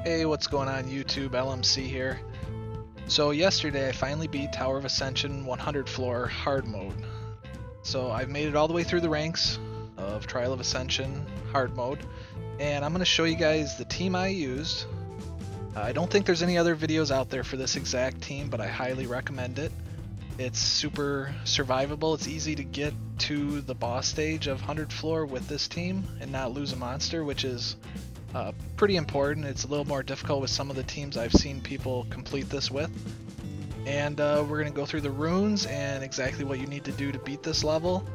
Hey, what's going on YouTube? LMC here. So yesterday I finally beat Tower of Ascension 100 floor hard mode. So I've made it all the way through the ranks of Trial of Ascension hard mode, and I'm going to show you guys the team I used. I don't think there's any other videos out there for this exact team, but I highly recommend it. It's super survivable. It's easy to get to the boss stage of 100 floor with this team and not lose a monster, which is pretty important. It's a little more difficult with some of the teams I've seen people complete this with. And we're going to go through the runes and exactly what you need to do to beat this level.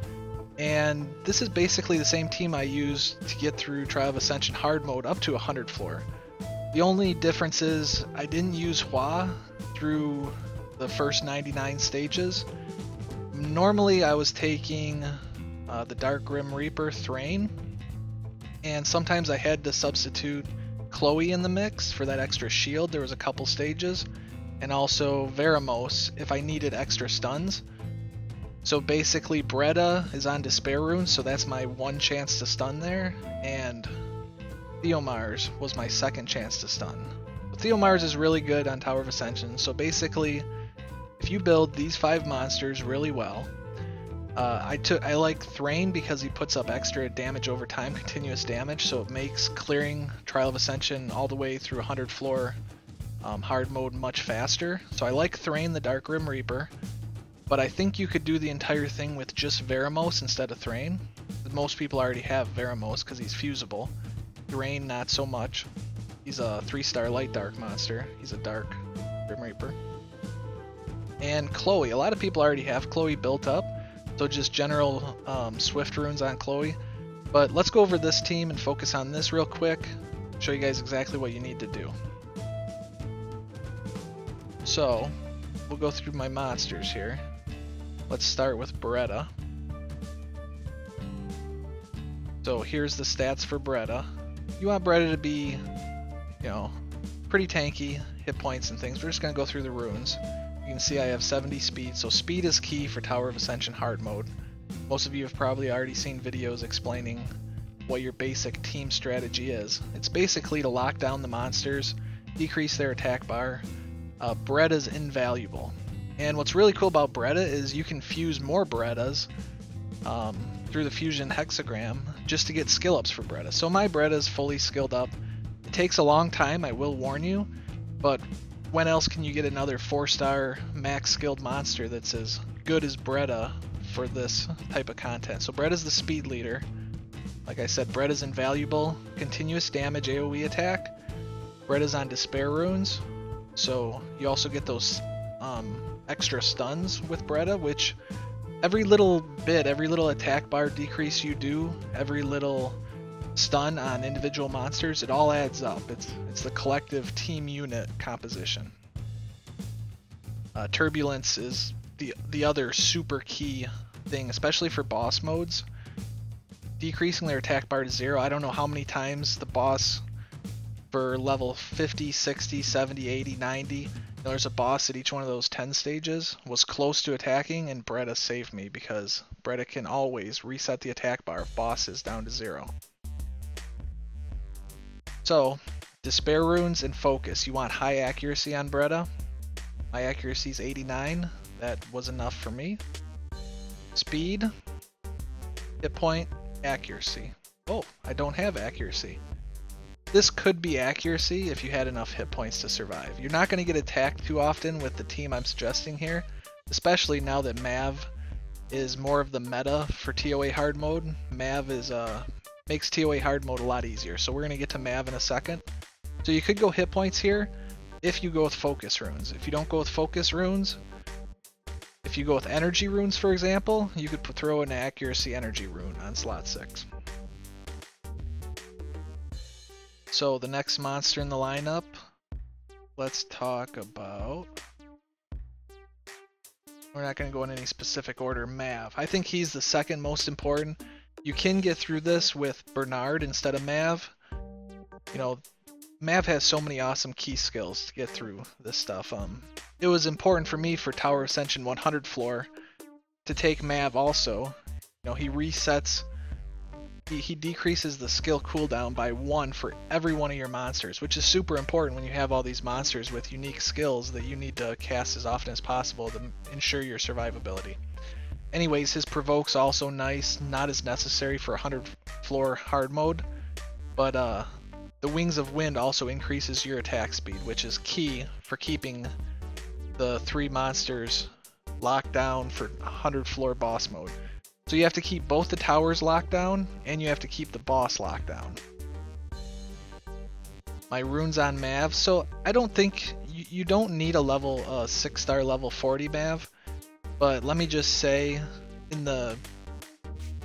And this is basically the same team I used to get through Trial of Ascension hard mode up to 100 floor. The only difference is I didn't use ToA through the first 99 stages. Normally I was taking the Dark Grim Reaper Thrain, and sometimes I had to substitute Chloe in the mix for that extra shield. There was a couple stages, and also Veramos if I needed extra stuns. So basically Breda is on Despair Rune, so that's my one chance to stun there, and Theomars was my second chance to stun. But Theomars is really good on Tower of Ascension, so basically if you build these 5 monsters really well, I like Thrain because he puts up extra damage over time, continuous damage, so it makes clearing Trial of Ascension all the way through 100 floor hard mode much faster. So I like Thrain the Dark Grim Reaper, but I think you could do the entire thing with just Veramos instead of Thrain. Most people already have Veramos because he's fusible. Thrain not so much. He's a 3-star light dark monster. He's a Dark Grim Reaper. And Chloe, a lot of people already have Chloe built up, so just general Swift runes on Chloe. But let's go over this team and focus on this real quick, show you guys exactly what you need to do. So we'll go through my monsters here. Let's start with Breda. So here's the stats for Breda. You want Breda to be, you know, pretty tanky, hit points and things. We're just going to go through the runes. You can see I have 70 speed, so speed is key for Tower of Ascension hard mode. Most of you have probably already seen videos explaining what your basic team strategy is. It's basically to lock down the monsters, decrease their attack bar. Breda is invaluable. And what's really cool about Breda is you can fuse more Bredas through the fusion hexagram just to get skill ups for Breda. So my Breda is fully skilled up. It takes a long time, I will warn you, but when else can you get another 4-star max skilled monster that's as good as Breda for this type of content? So Breda's the speed leader. Like I said, Breda's invaluable. Continuous damage AoE attack. Breda's on Despair runes. So you also get those extra stuns with Breda, which every little bit, every little attack bar decrease you do, every little stun on individual monsters, it all adds up. It's the collective team unit composition. Turbulence is the other super key thing, especially for boss modes. Decreasing their attack bar to 0. I don't know how many times the boss for level 50, 60, 70, 80, 90, there's a boss at each one of those 10 stages, was close to attacking, and Breda saved me because Breda can always reset the attack bar of bosses down to 0. So, Despair runes and focus. You want high accuracy on Breda. My accuracy is 89. That was enough for me. Speed, hit point, accuracy. Oh, I don't have accuracy. This could be accuracy if you had enough hit points to survive. You're not going to get attacked too often with the team I'm suggesting here, especially now that Mav is more of the meta for ToA hard mode. Mav is makes ToA hard mode a lot easier, so we're going to get to Mav in a second. So you could go hit points here if you go with focus runes. If you don't go with focus runes, if you go with energy runes, for example, you could throw an accuracy energy rune on slot 6. So the next monster in the lineup, let's talk about, we're not going to go in any specific order, Mav. I think he's the second most important. You can get through this with Bernard instead of Mav. You know, Mav has so many awesome key skills to get through this stuff. It was important for me for Tower of Ascension 100 floor to take Mav also. You know, he resets he decreases the skill cooldown by 1 for every one of your monsters, which is super important when you have all these monsters with unique skills that you need to cast as often as possible to ensure your survivability. Anyways, his provoke's also nice, not as necessary for 100 floor hard mode, but the Wings of Wind also increases your attack speed, which is key for keeping the 3 monsters locked down for 100 floor boss mode. So you have to keep both the towers locked down, and you have to keep the boss locked down. My runes on Mav, so I don't think you don't need a level 6-star level 40 Mav, but let me just say,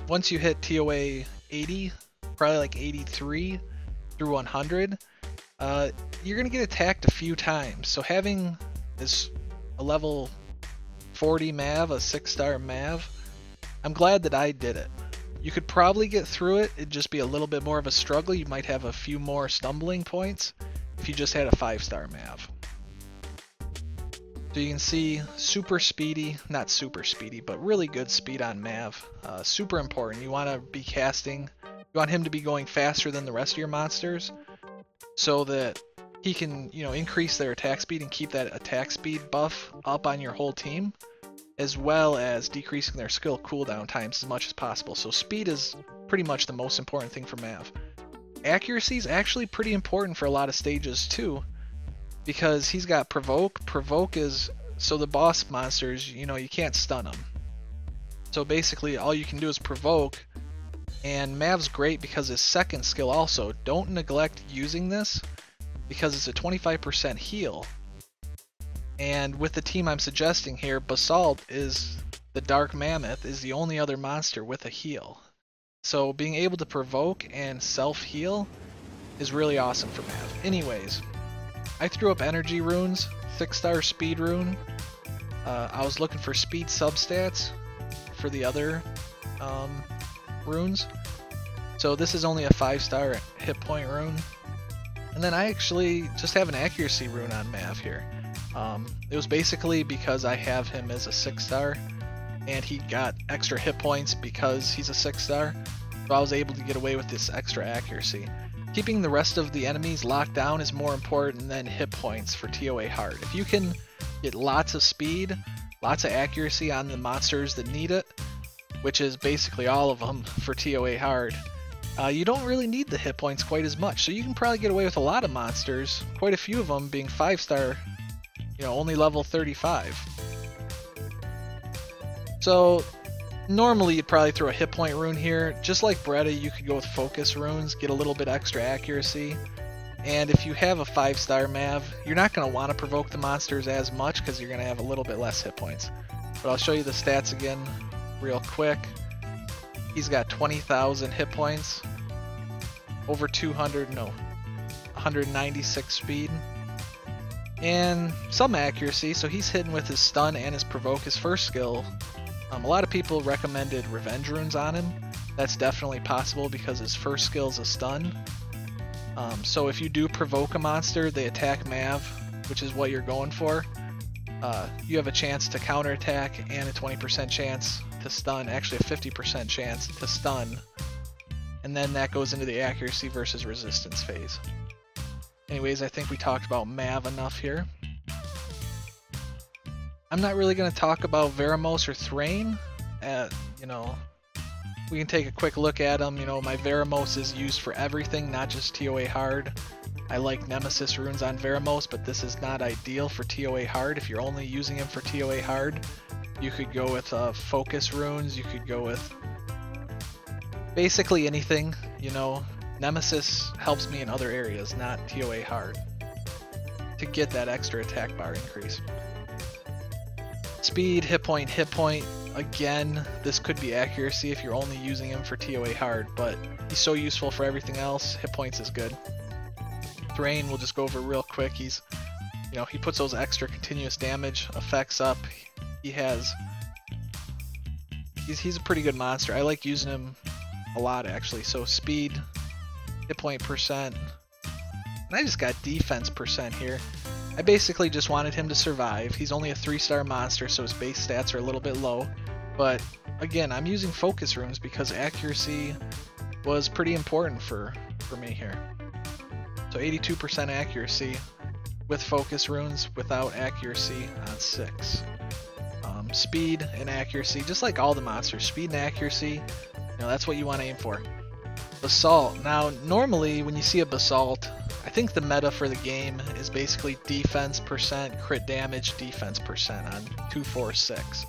once you hit ToA 80, probably like 83 through 100, you're gonna get attacked a few times. So having this a level 40 Mav, a 6-star Mav, I'm glad that I did it. You could probably get through it, it'd just be a little bit more of a struggle. You might have a few more stumbling points if you just had a 5-star Mav. So you can see super speedy, not super speedy, but really good speed on Mav. Super important. You want to be casting, you want him to be going faster than the rest of your monsters so that he can, increase their attack speed and keep that attack speed buff up on your whole team, as well as decreasing their skill cooldown times as much as possible. So speed is pretty much the most important thing for Mav. Accuracy is actually pretty important for a lot of stages too, because he's got Provoke. Provoke is, so the boss monsters, you can't stun them. So basically all you can do is Provoke, and Mav's great because his second skill also, don't neglect using this, because it's a 25% heal. And with the team I'm suggesting here, Basalt is the Dark Mammoth, is the only other monster with a heal. So being able to provoke and self-heal is really awesome for Mav. Anyways, I threw up energy runes, 6-star speed rune. I was looking for speed substats for the other runes. So this is only a 5-star hit point rune. And then I actually just have an accuracy rune on Mav here. It was basically because I have him as a 6-star and he got extra hit points because he's a 6-star, so I was able to get away with this extra accuracy. Keeping the rest of the enemies locked down is more important than hit points for ToA Hard. If you can get lots of speed, lots of accuracy on the monsters that need it, which is basically all of them for ToA Hard, you don't really need the hit points quite as much, so you can probably get away with a lot of monsters, quite a few of them being 5-star, only level 35. So normally you'd probably throw a hit point rune here. Just like Bretta, you could go with focus runes, get a little bit extra accuracy. And if you have a 5-star Mav, you're not going to want to provoke the monsters as much because you're going to have a little bit less hit points. But I'll show you the stats again real quick. He's got 20,000 hit points, over 196 speed, and some accuracy, so he's hitting with his stun and his provoke, his first skill. A lot of people recommended revenge runes on him. That's definitely possible because his first skill is a stun. So if you do provoke a monster, they attack Mav, which is what you're going for. You have a chance to counterattack and a 20% chance to stun, actually a 50% chance to stun. And then that goes into the accuracy versus resistance phase. Anyways, I think we talked about Mav enough here. I'm not really going to talk about Veramos or Thrain. We can take a quick look at them. My Veramos is used for everything, not just ToA Hard. I like Nemesis runes on Veramos, but this is not ideal for ToA Hard. If you're only using him for ToA Hard, you could go with focus runes, you could go with basically anything, Nemesis helps me in other areas, not ToA Hard, to get that extra attack bar increase. Speed, hit point, again, this could be accuracy if you're only using him for ToA Hard, but he's so useful for everything else, hit points is good. Thrain we'll just go over real quick. He's, he puts those extra continuous damage effects up. He's a pretty good monster. I like using him a lot actually. So speed, hit point percent, and I just got defense percent here. I basically just wanted him to survive. He's only a 3-star monster, so his base stats are a little bit low. But again, I'm using focus runes because accuracy was pretty important for me here. So 82% accuracy with focus runes, without accuracy on 6. Speed and accuracy, just like all the monsters, speed and accuracy, that's what you want to aim for. Basalt. Now, normally when you see a Basalt, I think the meta for the game is basically defense percent, crit damage, defense percent on 2, 4, 6.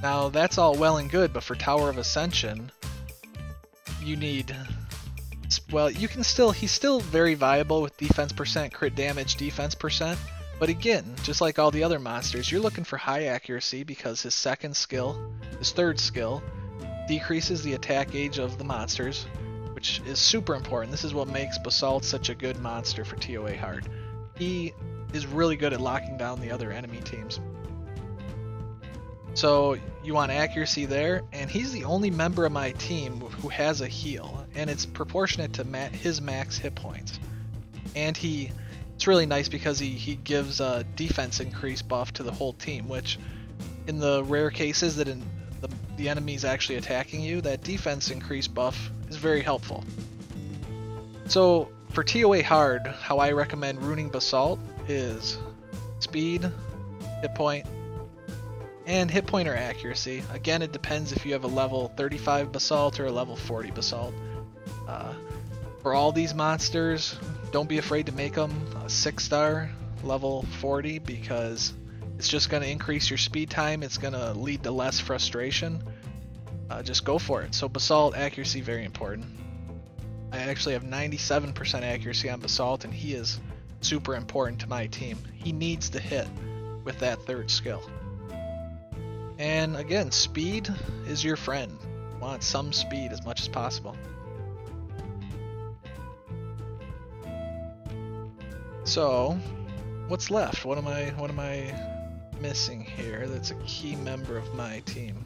Now, that's all well and good, but for Tower of Ascension, you need... Well, you can still... He's still very viable with defense percent, crit damage, defense percent. But again, just like all the other monsters, you're looking for high accuracy because his second skill, his third skill, decreases the attack age of the monsters, which is super important. This is what makes Basalt such a good monster for ToA Hard. He is really good at locking down the other enemy teams. So you want accuracy there, and he's the only member of my team who has a heal, and it's proportionate to his max hit points. And it's really nice because he gives a defense increase buff to the whole team, which in the rare cases that the enemy's actually attacking you, that defense increase buff is very helpful. So for ToA Hard, how I recommend runing Basalt is speed, hit point, and hit point or accuracy. Again, it depends if you have a level 35 Basalt or a level 40 Basalt. For all these monsters, don't be afraid to make them a 6-star level 40 because it's just going to increase your speed time. It's going to lead to less frustration. Just go for it. So Basalt accuracy, very important. I actually have 97% accuracy on Basalt, and he is super important to my team. He needs to hit with that third skill. And again, speed is your friend. Want some speed as much as possible. So, what's left? What am I missing here that's a key member of my team?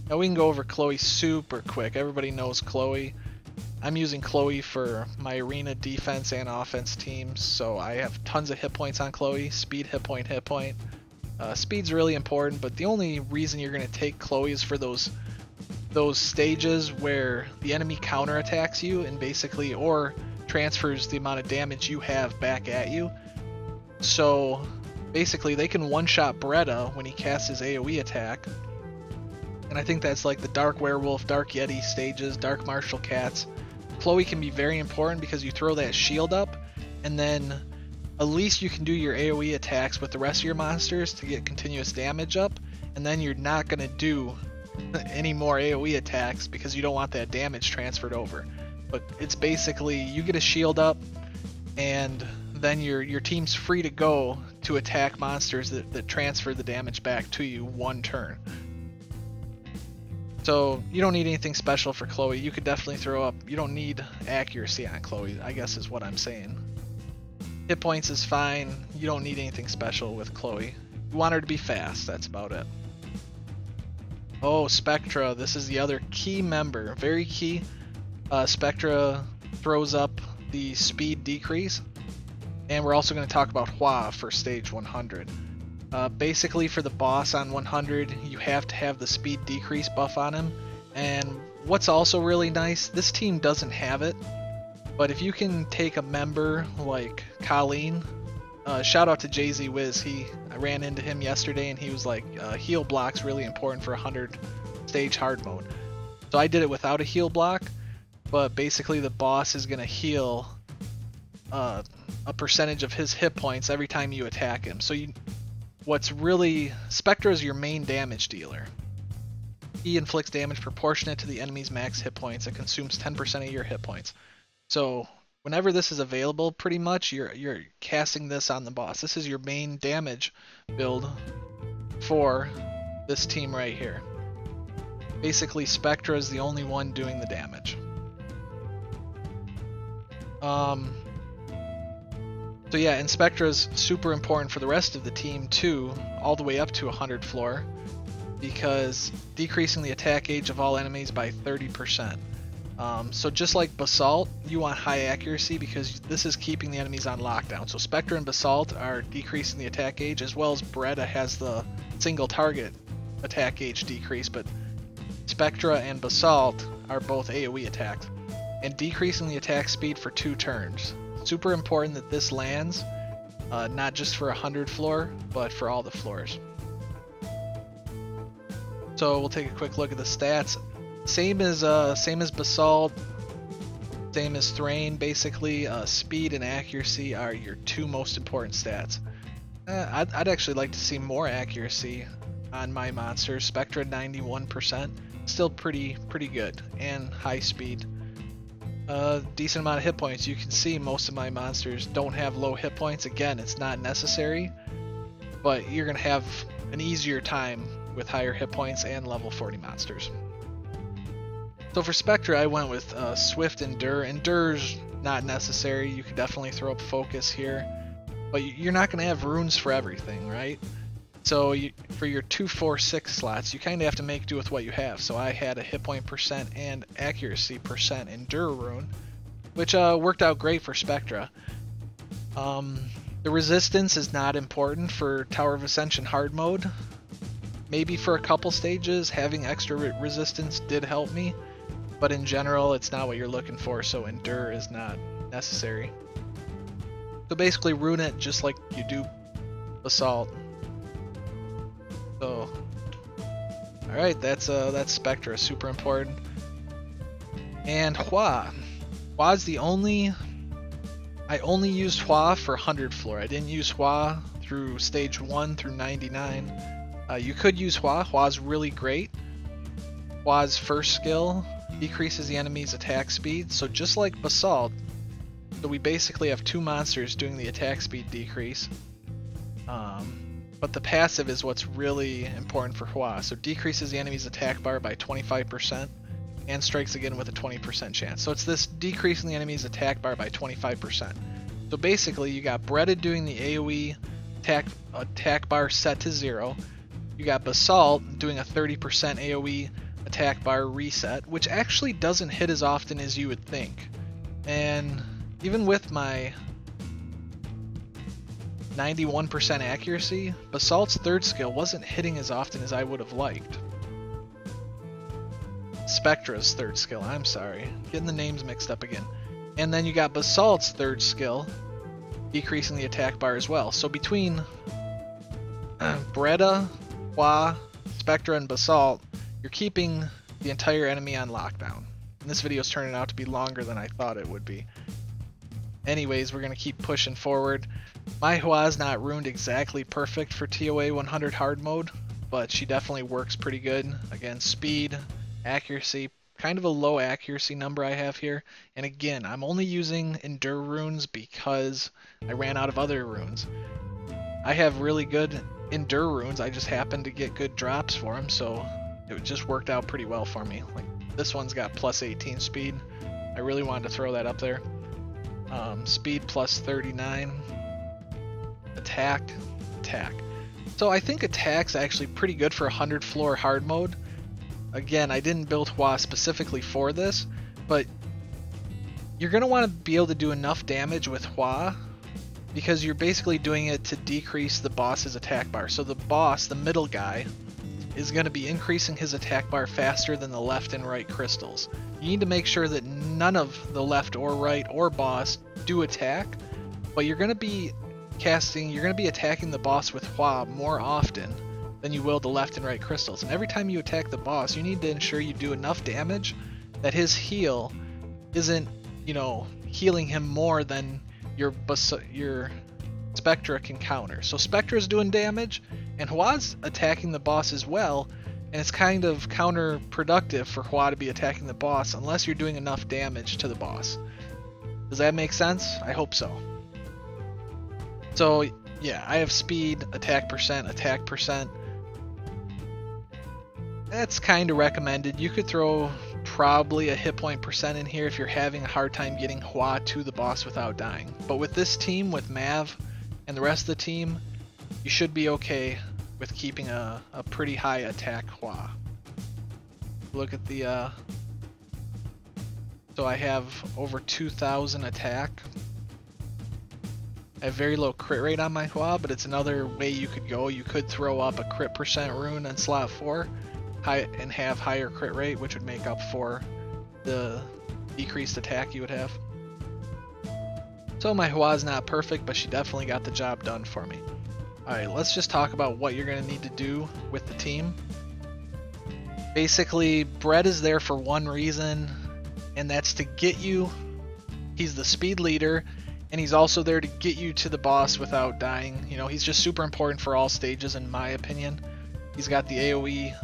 Now we can go over Chloe super quick. Everybody knows Chloe. I'm using Chloe for my arena defense and offense teams, so I have tons of hit points on Chloe. Speed, hit point, hit point. Speed's really important, but the only reason you're going to take Chloe is for those stages where the enemy counterattacks you and basically or transfers the amount of damage you have back at you. So basically they can one-shot Bretta when he casts his AoE attack. And I think that's like the Dark Werewolf, Dark Yeti stages, Dark Martial Cats. Chloe can be very important because you throw that shield up, and then at least you can do your AoE attacks with the rest of your monsters to get continuous damage up, and then you're not going to do any more AoE attacks because you don't want that damage transferred over. But it's basically you get a shield up, and then your team's free to go to attack monsters that transfer the damage back to you one turn. So you don't need anything special for Chloe. You could definitely throw up. You don't need accuracy on Chloe, I guess is what I'm saying. Hit points is fine. You don't need anything special with Chloe. You want her to be fast. That's about it. Oh, Spectra. This is the other key member. Very key. Spectra throws up the speed decrease. And we're also going to talk about Hua for stage 100. Basically for the boss on 100, you have to have the speed decrease buff on him. And what's also really nice, this team doesn't have it, but if you can take a member like Colleen, shout out to JZ Wiz, I ran into him yesterday and he was like, heal block's really important for 100 stage hard mode. So I did it without a heal block, but basically the boss is going to heal a percentage of his hit points every time you attack him. So Spectra is your main damage dealer. He inflicts damage proportionate to the enemy's max hit points and consumes 10% of your hit points. So whenever this is available, pretty much you're casting this on the boss. This is your main damage build for this team right here. Basically, Spectra is the only one doing the damage. So yeah, and Spectra is super important for the rest of the team too, all the way up to 100 floor, because decreasing the attack age of all enemies by 30%. So just like Basalt, you want high accuracy because this is keeping the enemies on lockdown. So Spectra and Basalt are decreasing the attack age, as well as Bretta has the single target attack age decrease, but Spectra and Basalt are both AoE attacks. and decreasing the attack speed for 2 turns. Super important that this lands, not just for 100 floor, but for all the floors. So we'll take a quick look at the stats. Same as Basalt, same as Thrain, basically. Speed and accuracy are your 2 most important stats. I'd actually like to see more accuracy on my monsters. Spectra 91%, still pretty good, and high speed. Decent amount of hit points. You can see most of my monsters don't have low hit points. Again, it's not necessary, but you're gonna have an easier time with higher hit points and level 40 monsters. So for Spectra, I went with Swift Endure. Endure's not necessary. You could definitely throw up Focus here, but you're not going to have runes for everything, right? So for your 2, 4, 6 slots, you kind of have to make do with what you have. So I had a hit point percent and accuracy percent Endure rune, which worked out great for Spectra. The resistance is not important for Tower of Ascension hard mode. Maybe for a couple stages, having extra resistance did help me, but in general, it's not what you're looking for, so Endure is not necessary. So basically, rune it just like you do Basalt. So, all right, that's Spectra, super important. And Hua. Hua's the only. I only used Hua for 100 floor. I didn't use Hua through stage 1 through 99. You could use Hua. Hua's really great. Hua's first skill decreases the enemy's attack speed, so just like Basalt, so we basically have 2 monsters doing the attack speed decrease. But the passive is what's really important for Hua. So decreases the enemy's attack bar by 25% and strikes again with a 20% chance. So it's this decreasing the enemy's attack bar by 25%. So basically you got Breaded doing the AoE attack bar set to 0. You got Basalt doing a 30% AoE attack bar reset, which actually doesn't hit as often as you would think. And even with my 91% accuracy, Basalt's 3rd skill wasn't hitting as often as I would have liked. Spectra's 3rd skill, I'm sorry. Getting the names mixed up again. And then you got Basalt's 3rd skill, decreasing the attack bar as well. So between Breda, Hua, Spectra, and Basalt, you're keeping the entire enemy on lockdown. And this video is turning out to be longer than I thought it would be. Anyways, we're going to keep pushing forward. My Hua's not ruined exactly perfect for ToA 100 hard mode, but she definitely works pretty good. Again, speed, accuracy, kind of a low accuracy number I have here. And again, I'm only using Endure runes because I ran out of other runes. I have really good Endure runes, I just happened to get good drops for them, so it just worked out pretty well for me. Like this one's got plus 18 speed. I really wanted to throw that up there. Speed plus 39. Attack. So I think attack's actually pretty good for 100 floor hard mode. Again, I didn't build Hua specifically for this, but you're going to want to be able to do enough damage with Hua because you're basically doing it to decrease the boss's attack bar. So the boss, the middle guy, is going to be increasing his attack bar faster than the left and right crystals. You need to make sure that none of the left or right or boss do attack, but you're going to be attacking the boss with Hua more often than you will the left and right crystals. And every time you attack the boss, you need to ensure you do enough damage that his heal isn't, healing him more than your Spectra can counter. So Spectra's doing damage, and Hua's attacking the boss as well, and it's kind of counterproductive for Hua to be attacking the boss unless you're doing enough damage to the boss. Does that make sense? I hope so. So yeah, I have speed, attack percent. That's kind of recommended. You could throw probably a hit point percent in here if you're having a hard time getting Hua to the boss without dying. But with this team, with Mav and the rest of the team, you should be okay with keeping a pretty high attack Hua. Look at the so I have over 2,000 attack. I have very low crit rate on my Hua, but it's another way you could go. You could throw up a crit percent rune on slot 4 and have higher crit rate, which would make up for the decreased attack you would have. So my Hua's not perfect, but she definitely got the job done for me. Alright, let's just talk about what you're going to need to do with the team. Basically, Brett is there for one reason, and that's to get you. He's the speed leader, and he's also there to get you to the boss without dying. You know, he's just super important for all stages in my opinion. He's got the AoE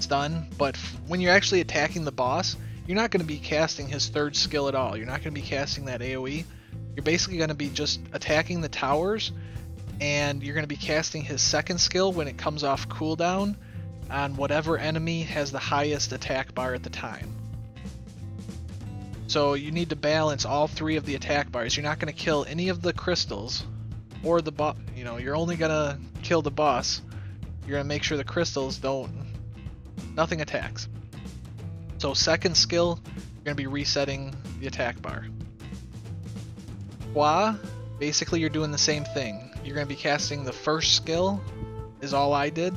stun, but when you're actually attacking the boss, you're not going to be casting his third skill at all. You're not going to be casting that AoE. You're basically going to be just attacking the towers, and you're going to be casting his second skill when it comes off cooldown on whatever enemy has the highest attack bar at the time. So you need to balance all three of the attack bars. You're not going to kill any of the crystals or the boss. You know, you're only going to kill the boss. You're going to make sure the crystals nothing attacks. So second skill, you're going to be resetting the attack bar. Hua, basically you're doing the same thing. You're going to be casting the first skill, is all I did.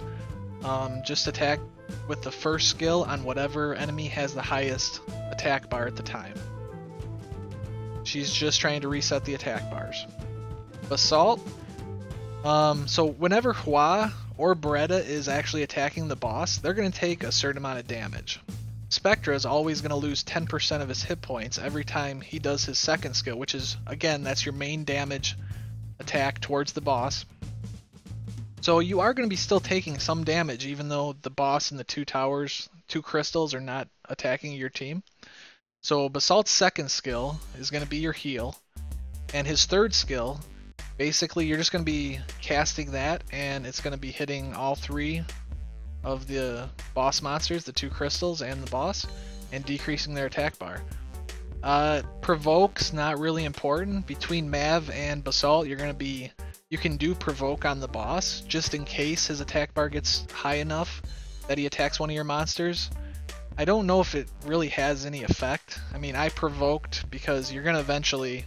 Just attack with the first skill on whatever enemy has the highest attack bar at the time. She's just trying to reset the attack bars. Basalt, so whenever Hua or Beretta is actually attacking the boss, they're going to take a certain amount of damage. Spectra is always going to lose 10% of his hit points every time he does his second skill, which is, again, that's your main damage attack towards the boss. So you are going to be still taking some damage, even though the boss and the two towers, two crystals, are not attacking your team. So Basalt's second skill is going to be your heal, and his third skill, basically you're just going to be casting that, and it's going to be hitting all three of the boss monsters, the two crystals and the boss, and decreasing their attack bar. Provoke's not really important. Between Mav and Basalt, you can do provoke on the boss, just in case his attack bar gets high enough that he attacks one of your monsters. I don't know if it really has any effect. I mean, I provoked because you're going to eventually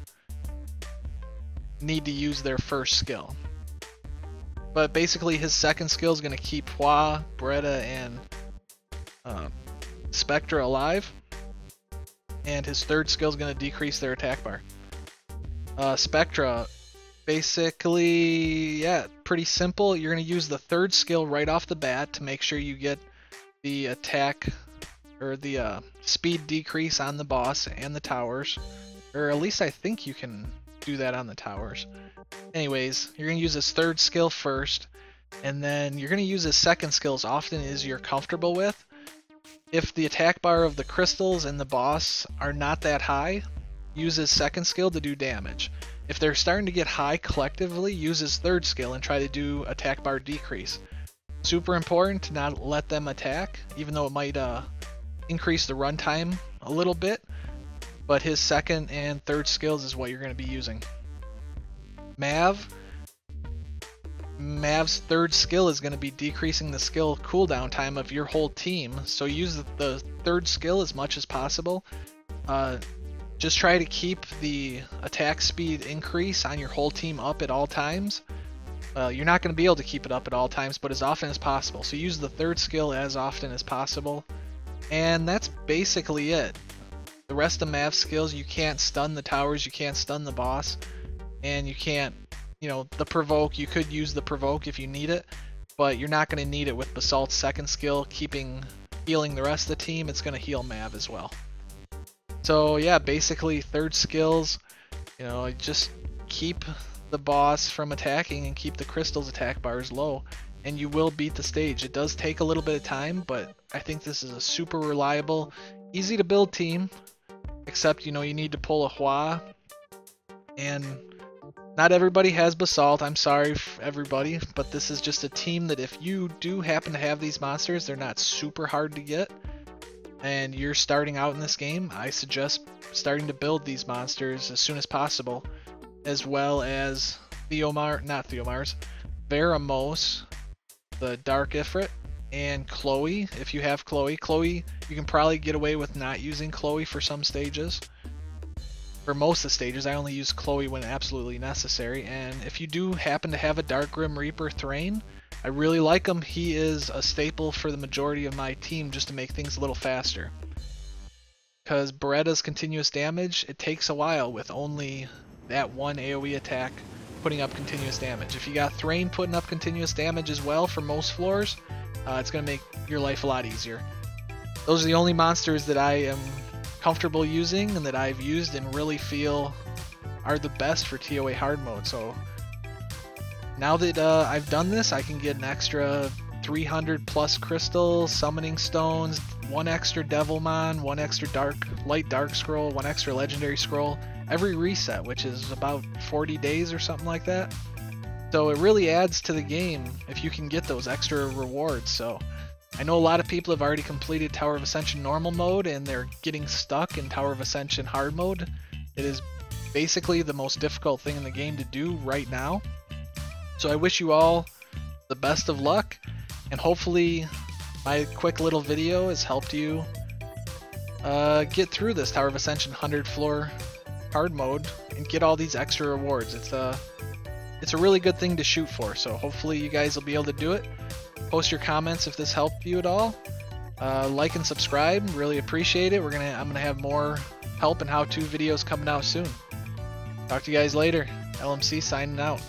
need to use their first skill. But basically his second skill is going to keep Hua, Beretta, and Spectra alive. And his third skill is going to decrease their attack bar. Spectra, basically, yeah, pretty simple. You're going to use the third skill right off the bat to make sure you get the attack or the speed decrease on the boss and the towers. Or at least I think you can do that on the towers. Anyways, you're going to use his third skill first, and then you're going to use his second skill as often as you're comfortable with. If the attack bar of the crystals and the boss are not that high, use his second skill to do damage. If they're starting to get high collectively, use his third skill and try to do attack bar decrease. Super important to not let them attack, even though it might increase the runtime a little bit, but his second and third skills is what you're going to be using. Mav's third skill is going to be decreasing the skill cooldown time of your whole team, so use the third skill as much as possible. Just try to keep the attack speed increase on your whole team up at all times. You're not going to be able to keep it up at all times, but as often as possible. So use the third skill as often as possible. And that's basically it. The rest of Mav's skills, you can't stun the towers, you can't stun the boss, and you can't, the provoke, you could use the provoke if you need it, but you're not going to need it with Basalt's second skill, healing the rest of the team. It's going to heal Mav as well. So yeah, basically third skills, just keep the boss from attacking and keep the crystals attack bars low, and you will beat the stage. It does take a little bit of time, but I think this is a super reliable, easy to build team, except you need to pull a Hua, and not everybody has Basalt. I'm sorry for everybody, but this is just a team that if you do happen to have these monsters, they're not super hard to get, and you're starting out in this game, I suggest starting to build these monsters as soon as possible, as well as Veramos, the Dark Ifrit, and Chloe, if you have Chloe. Chloe, you can probably get away with not using Chloe for some stages. For most of the stages, I only use Chloe when absolutely necessary, and if you do happen to have a Dark Grim Reaper Thrain, I really like him. He is a staple for the majority of my team just to make things a little faster. because Beretta's continuous damage, it takes a while with only that one AoE attack putting up continuous damage. If you got Thrain putting up continuous damage as well for most floors, it's going to make your life a lot easier. Those are the only monsters that I am comfortable using and that I've used and really feel are the best for ToA hard mode. So now that I've done this, I can get an extra 300 plus crystals, summoning stones, 1 extra Devilmon, 1 extra light dark scroll, 1 extra legendary scroll every reset, which is about 40 days or something like that. So it really adds to the game if you can get those extra rewards. So I know a lot of people have already completed Tower of Ascension normal mode and they're getting stuck in Tower of Ascension hard mode. It is basically the most difficult thing in the game to do right now. So I wish you all the best of luck, and hopefully my quick little video has helped you get through this Tower of Ascension 100 floor hard mode and get all these extra rewards. It's a really good thing to shoot for, so hopefully you guys will be able to do it. Post your comments if this helped you at all. Like and subscribe, really appreciate it. I'm gonna have more help and how-to videos coming out soon. Talk to you guys later. LMC signing out.